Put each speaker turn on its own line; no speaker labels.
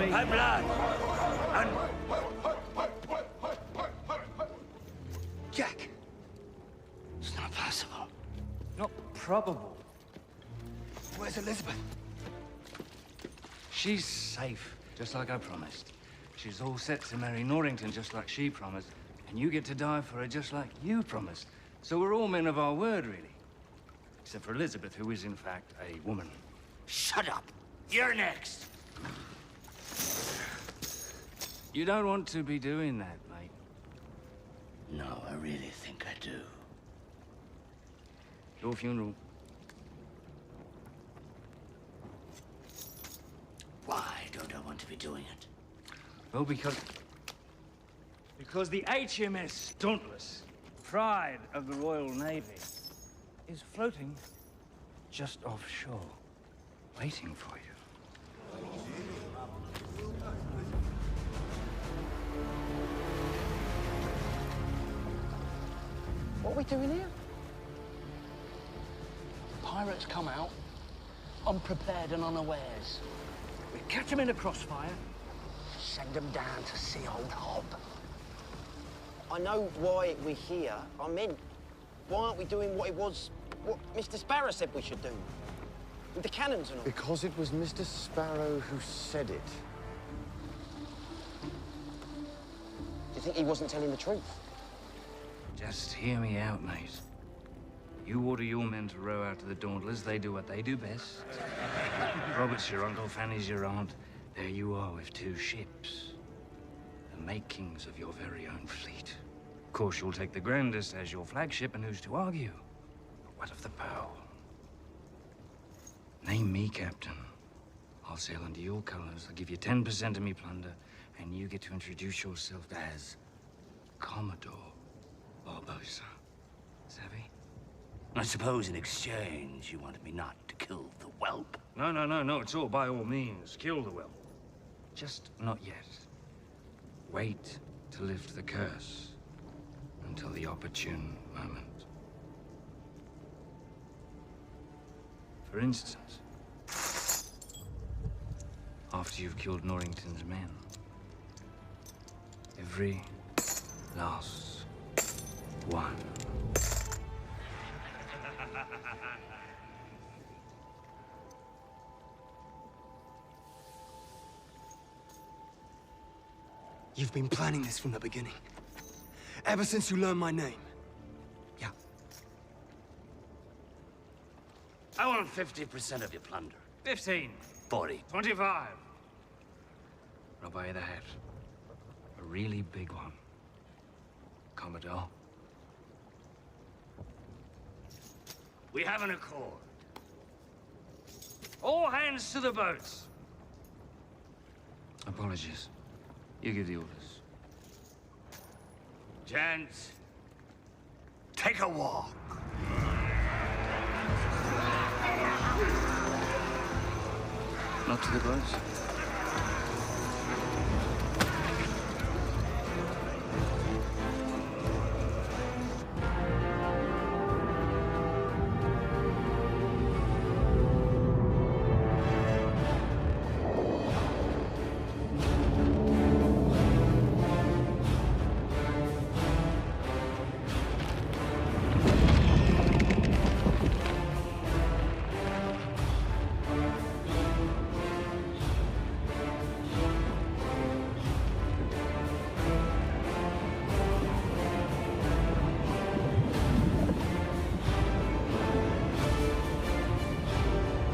me.
My blood! And...
Jack!
It's not possible.
Not probable.
Where's Elizabeth?
She's safe, just like I promised. She's all set to marry Norrington, just like she promised. And you get to die for her, just like you promised. So we're all men of our word, really. Except for Elizabeth, who is, in fact, a woman. Shut up! You're next! You don't want to be doing that, mate.
No, I really think I do.
Your funeral.
Why don't I want to be doing it?
Well, because the HMS Dauntless, pride of the Royal Navy, is floating just offshore, waiting for you.
What are we doing here? Pirates come out, unprepared and unawares.
We catch them in a crossfire.
Send them down to see old Hob.
I know why we're here. I meant, why aren't we doing what Mr. Sparrow said we should do? With the cannons and all.
Because it was Mr. Sparrow who said it.
Do you think he wasn't telling the truth?
Just hear me out, mate. You order your men to row out to the Dauntless. They do what they do best. Robert's your uncle, Fanny's your aunt. There you are with 2 ships. The makings of your very own fleet. Of course, you'll take the grandest as your flagship, and who's to argue? But what of the bow? Name me captain. I'll sail under your colors. I'll give you 10% of me plunder, and you get to introduce yourself as Commodore Barbosa. Savvy?
I suppose in exchange you wanted me not to kill the whelp.
No, it's all by all means. Kill the whelp. Just not yet. Wait to lift the curse until the opportune moment. For instance, after you've killed Norrington's men, every last one.
You've been planning this from the beginning. Ever since you learned my name.
Yeah. I want 50% of your plunder.
15.
40.
25. I'll buy you the hat. A really big one. Commodore. We have an accord. All hands to the boats. Apologies. You give the orders.
Gents, take a walk.
Not to the boats?